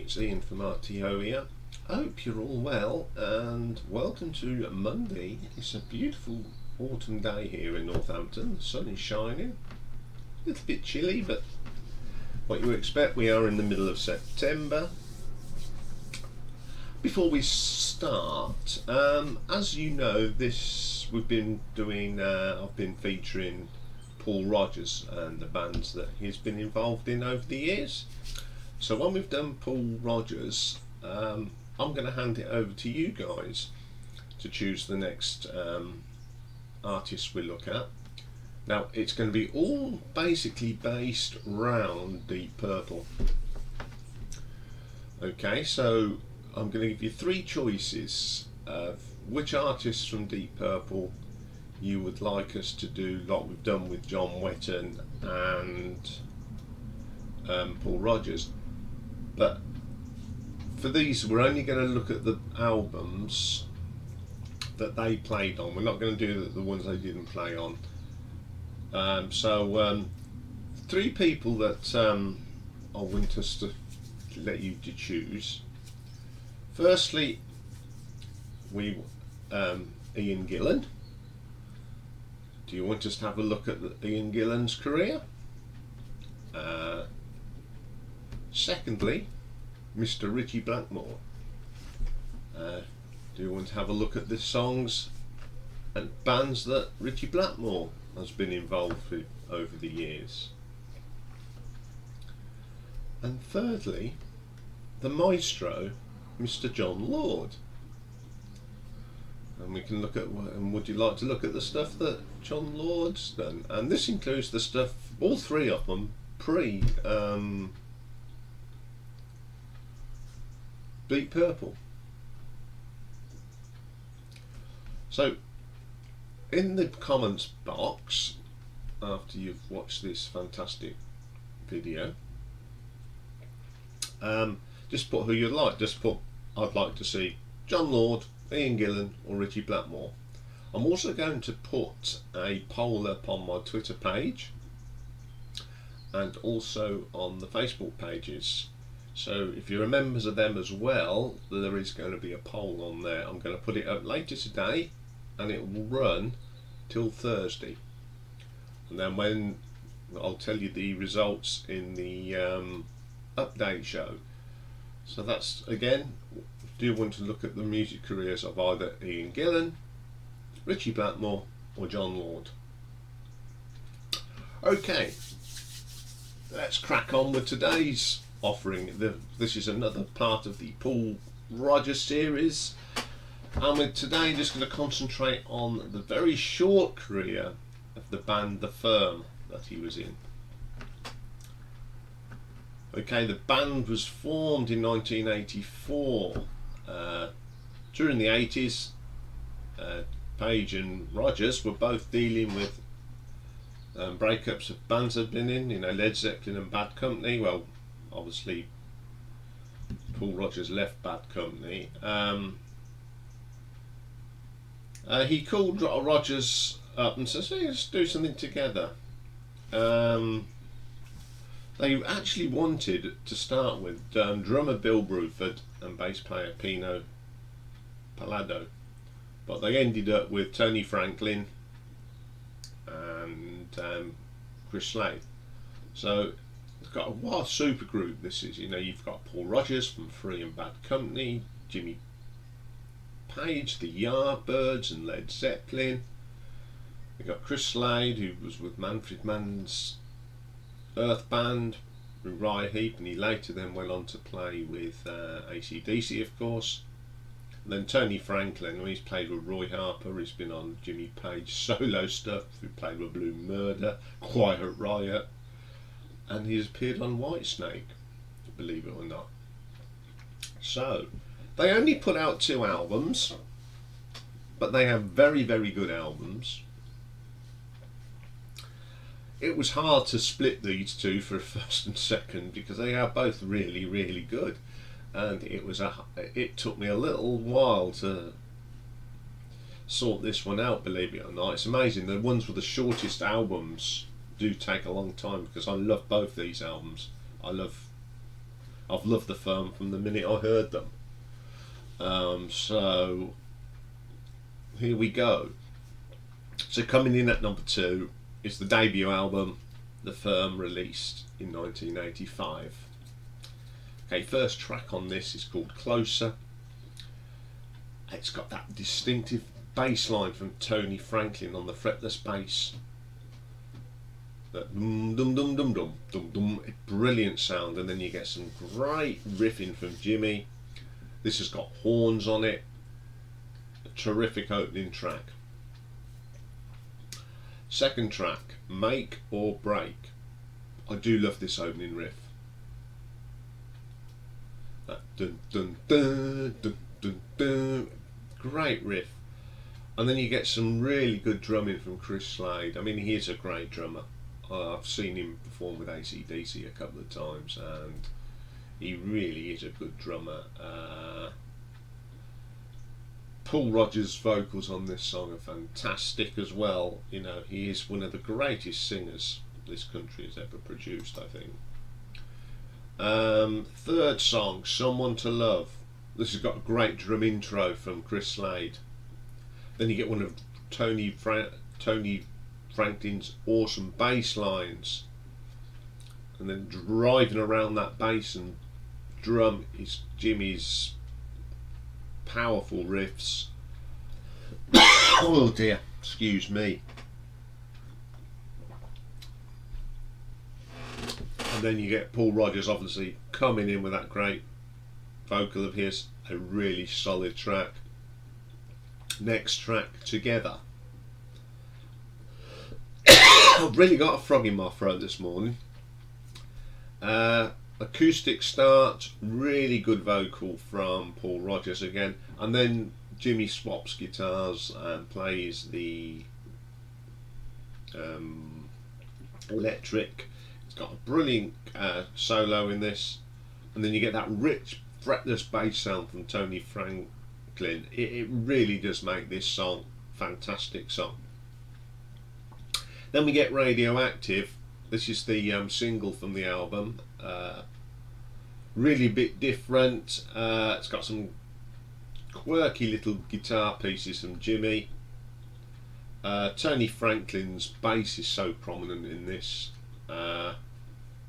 it's Ian from RTO here. I hope you're all well and welcome to Monday. It's a beautiful autumn day here in Northampton. The sun is shining. A little bit chilly, but what you expect, we are in the middle of September. Before we start, as you know, we've been doing. I've been featuring Paul Rodgers and the bands that he's been involved in over the years. So when we've done Paul Rodgers, I'm going to hand it over to you guys to choose the next artist we look at. Now it's going to be all basically based around Deep Purple. Okay, so I'm going to give you three choices of which artists from Deep Purple you would like us to do, like we've done with John Wetton and Paul Rodgers. But for these, we're only going to look at the albums that they played on. We're not going to do the ones they didn't play on. Three people that I want us to let you to choose. Firstly, Ian Gillan. Do you want us to have a look at Ian Gillan's career? Secondly, Mr. Ritchie Blackmore. Do you want to have a look at the songs and bands that Ritchie Blackmore has been involved with over the years? And thirdly, the maestro, Mr. John Lord. And we can look at, and would you like to look at the stuff that John Lord's done? And this includes the stuff, all three of them, pre Deep Purple. So in the comments box, after you've watched this fantastic video, just put who you'd like. Just put, I'd like to see John Lord, Ian Gillan or Ritchie Blackmore. I'm also going to put a poll up on my Twitter page and also on the Facebook pages. So if you're members of them as well, there is going to be a poll on there. I'm going to put it up later today and it will run till Thursday. And then when I'll tell you the results in the update show. So that's, again, do you want to look at the music careers of either Ian Gillan, Ritchie Blackmore or John Lord? Okay, let's crack on with today's offering. This is another part of the Paul Rodgers series, and we're today just going to concentrate on the very short career of the band The Firm that he was in. Okay, the band was formed in 1984. During the 80s, Page and Rodgers were both dealing with breakups of bands they've been in, you know, Led Zeppelin and Bad Company. Well, obviously Paul Rodgers left Bad Company. He called Rodgers up and said, hey, let's do something together. They actually wanted to start with drummer Bill Bruford and bass player Pino Palladdo, but they ended up with Tony Franklin and Chris Slade. So it's got a wild super group. This is, you know, you've got Paul Rodgers from Free and Bad Company, Jimmy Page, the Yardbirds and Led Zeppelin. You've got Chris Slade, who was with Manfred Mann's Earth Band, Uriah Heep, and he later then went on to play with AC/DC, of course. And then Tony Franklin, he's played with Roy Harper, he's been on Jimmy Page solo stuff, he played with Blue Murder, Quiet Riot, and he's appeared on Whitesnake, believe it or not. So they only put out 2 albums, but they have very, very good albums. It was hard to split these two for first and second because they are both really, really good, and it took me a little while to sort this one out, believe it or not. It's amazing, the ones with the shortest albums do take a long time because I love both these albums. I love I've loved the firm from the minute I heard them. So here we go. So coming in at number 2 is the debut album The Firm, released in 1985. Okay, first track on this is called Closer. It's got that distinctive bass line from Tony Franklin on the fretless bass. That dum dum dum dum dum dum dum, brilliant sound, and then you get some great riffing from Jimmy. This has got horns on it. A terrific opening track. Second track, Make or Break. I do love this opening riff. That dun dun dun dun dun dun, great riff. And then you get some really good drumming from Chris Slade. I mean, he is a great drummer. I've seen him perform with AC/DC a couple of times, and he really is a good drummer. Paul Rodgers' vocals on this song are fantastic as well. You know, he is one of the greatest singers this country has ever produced, I think. Third song, Someone to Love. This has got a great drum intro from Chris Slade. Then you get one of Tony Franklin's awesome bass lines, and then driving around that bass and drum is Jimmy's powerful riffs. Oh dear, excuse me. And then you get Paul Rodgers obviously coming in with that great vocal of his. A really solid track. Next track, Together. I've really got a frog in my throat this morning. Acoustic start, really good vocal from Paul Rodgers again, and then Jimmy swaps guitars and plays the electric. It's got a brilliant solo in this, and then you get that rich fretless bass sound from Tony Franklin. It really does make this song a fantastic song. Then we get Radioactive. This is the single from the album. Really a bit different. It's got some quirky little guitar pieces from Jimmy. Tony Franklin's bass is so prominent in this.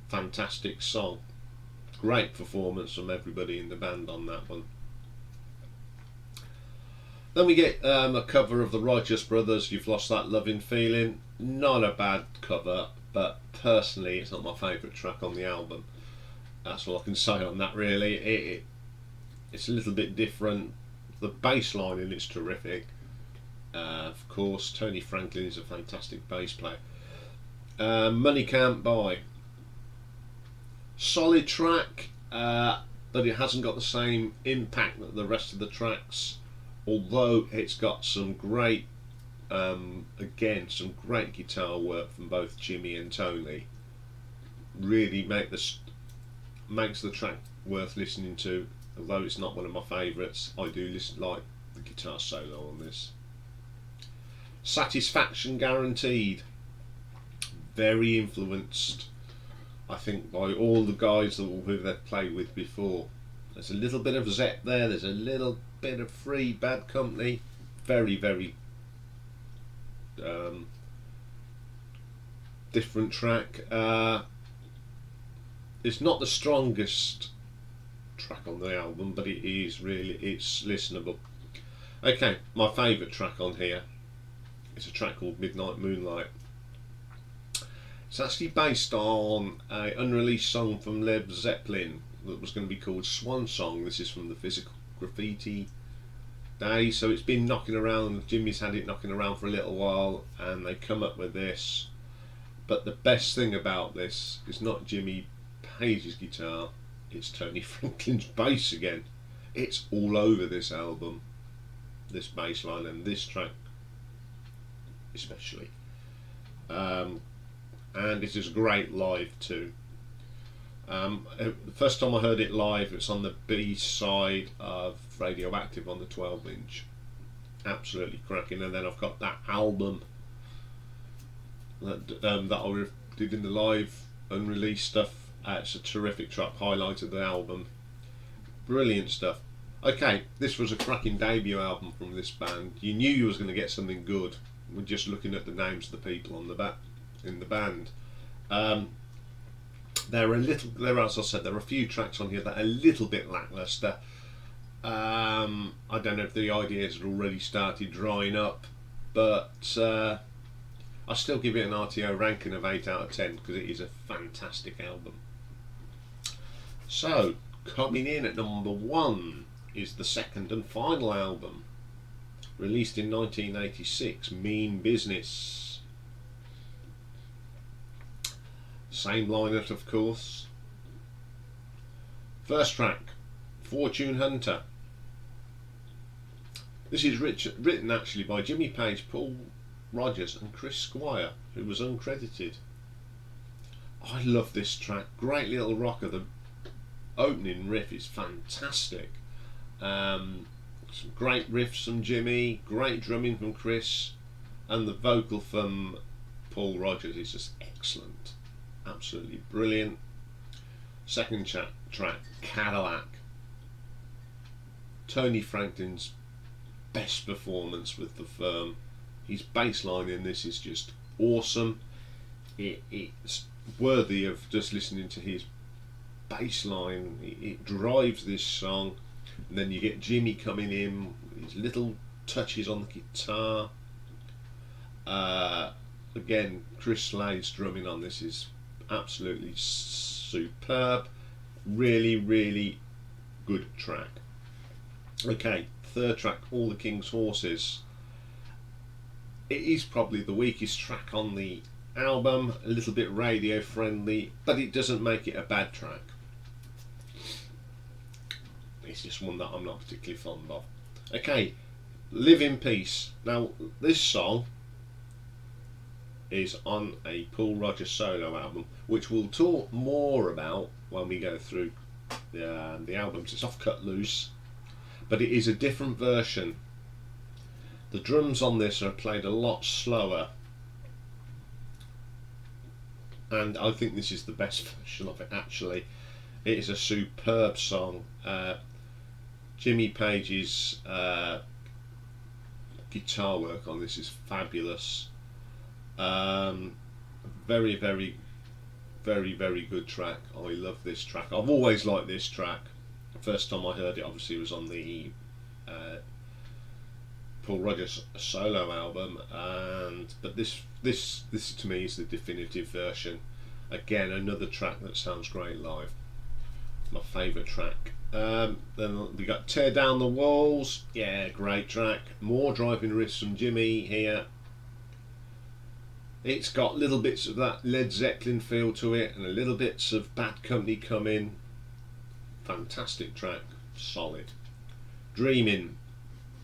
Fantastic song. Great performance from everybody in the band on that one. Then we get a cover of the Righteous Brothers, You've Lost That Loving Feeling. Not a bad cover, but personally it's not my favourite track on the album. That's all I can say on that, really. It's a little bit different. The bass line in it's terrific. Of course, Tony Franklin is a fantastic bass player. Money Can't Buy. Solid track, but it hasn't got the same impact that the rest of the tracks, although it's got some great, again, some great guitar work from both Jimmy and Tony. Really makes the track worth listening to. Although it's not one of my favourites, I do like the guitar solo on this. Satisfaction Guaranteed. Very influenced, I think, by all the guys who they've played with before. There's a little bit of Zepp there, there's a little bit of Free, Bad Company. Very, very different track. It's not the strongest track on the album, but it's listenable. Okay, my favourite track on here is a track called Midnight Moonlight. It's actually based on an unreleased song from Led Zeppelin that was going to be called Swan Song. This is from the Physical Graffiti days, so it's been knocking around. Jimmy's had it knocking around for a little while, and they come up with this. But the best thing about this is not Jimmy Page's guitar, it's Tony Franklin's bass again. It's all over this album, this bass line and this track especially. And it is great live too. The first time I heard it live, it's on the B side of Radioactive on the 12-inch. Absolutely cracking. And then I've got that album that I did in the live unreleased stuff It's a terrific track, highlight of the album. Brilliant stuff. Okay, this was a cracking debut album from this band. You knew you was going to get something good with just looking at the names of the people on the in the band. As I said, there are a few tracks on here that are a little bit lackluster. I don't know if the ideas had already started drying up, but I still give it an RTO ranking of 8 out of 10 because it is a fantastic album. So, coming in at number 1 is the second and final album, released in 1986, Mean Business. Same lineup, of course. First track, Fortune Hunter. This is written actually by Jimmy Page, Paul Rodgers and Chris Squire, who was uncredited. I love this track. Great little rocker. The opening riff is fantastic. Some great riffs from Jimmy, great drumming from Chris, and the vocal from Paul Rodgers is just excellent. Absolutely brilliant. Second track, Cadillac. Tony Franklin's best performance with the firm. His bass line in this is just awesome. It's worthy of just listening to his bass line. It drives this song. And then you get Jimmy coming in, his little touches on the guitar. Again, Chris Slade's drumming on this is absolutely superb. Really, really good track. Okay, third track, All the King's Horses. It is probably the weakest track on the album, a little bit radio friendly, but it doesn't make it a bad track. It's just one that I'm not particularly fond of. Okay, Live in Peace. Now, this song is on a Paul Rodgers solo album, which we'll talk more about when we go through the albums. It's off Cut Loose, but it is a different version. The drums on this are played a lot slower, and I think this is the best version of it actually. It is a superb song. Jimmy Page's guitar work on this is fabulous. Very, very, very, very good track. I love this track. I've always liked this track. The first time I heard it obviously was on the Paul Rodgers solo album, but this to me is the definitive version. Again, another track that sounds great live. My favourite track. Then we got Tear Down the Walls. Yeah, great track. More driving riffs from Jimmy here. It's got little bits of that Led Zeppelin feel to it, and a little bits of Bad Company come in. Fantastic track, solid. Dreaming,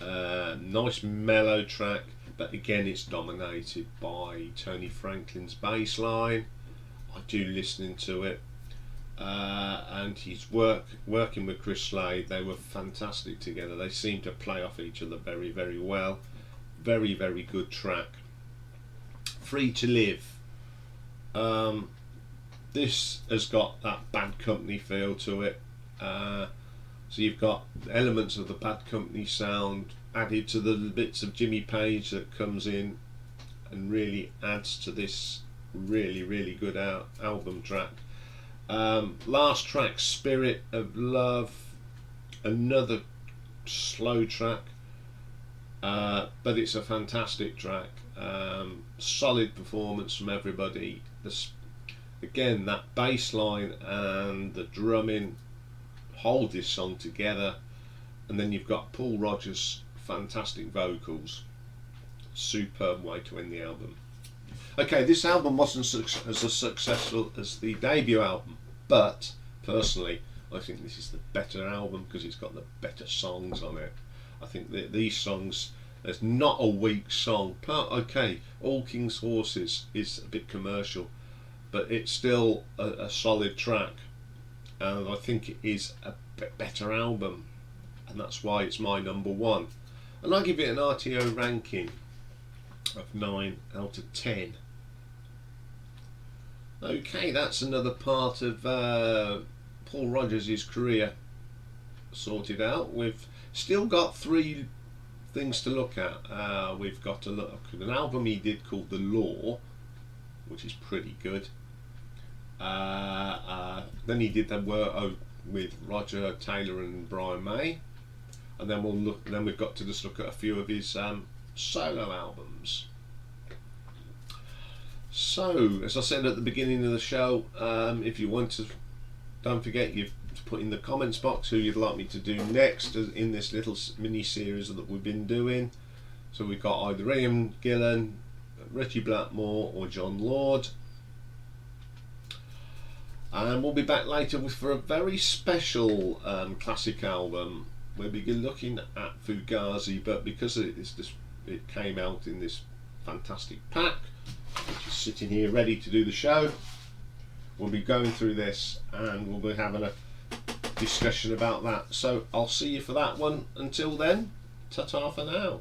nice mellow track, but again it's dominated by Tony Franklin's bass line. I do listening to it, and he's working with Chris Slade. They were fantastic together. They seem to play off each other very, very well. Very, very good track. Free to Live. This has got that Bad Company feel to it. So you've got elements of the Bad Company sound added to the bits of Jimmy Page that comes in and really adds to this really, really good album track. Last track, Spirit of Love, another slow track, but it's a fantastic track. Solid performance from everybody. Again, that bass line and the drumming hold this song together, and then you've got Paul Rodgers' fantastic vocals. Superb way to end the album. Okay, this album wasn't as successful as the debut album, but personally I think this is the better album because it's got the better songs on it. I think that these songs, there's not a weak song. Okay, All King's Horses is a bit commercial, but it's still a solid track, and I think it is a better album, and that's why it's my number one. And I give it an RTO ranking of 9 out of 10. Okay, that's another part of Paul Rodgers' career sorted out. We've still got 3 things to look at. We've got to look at an album he did called The Law, which is pretty good. Then he did the work with Roger Taylor and Brian May, and then we'll look. Then we've got to just look at a few of his solo albums. So, as I said at the beginning of the show, if you want to, don't forget you to put in the comments box who you'd like me to do next in this little mini series that we've been doing. So we've got either Ian Gillan, Richie Blackmore, or John Lord. And we'll be back later for a very special classic album. We'll be looking at Fugazi, but because it came out in this fantastic pack, which is sitting here ready to do the show, we'll be going through this and we'll be having a discussion about that. So I'll see you for that one. Until then, ta-ta for now.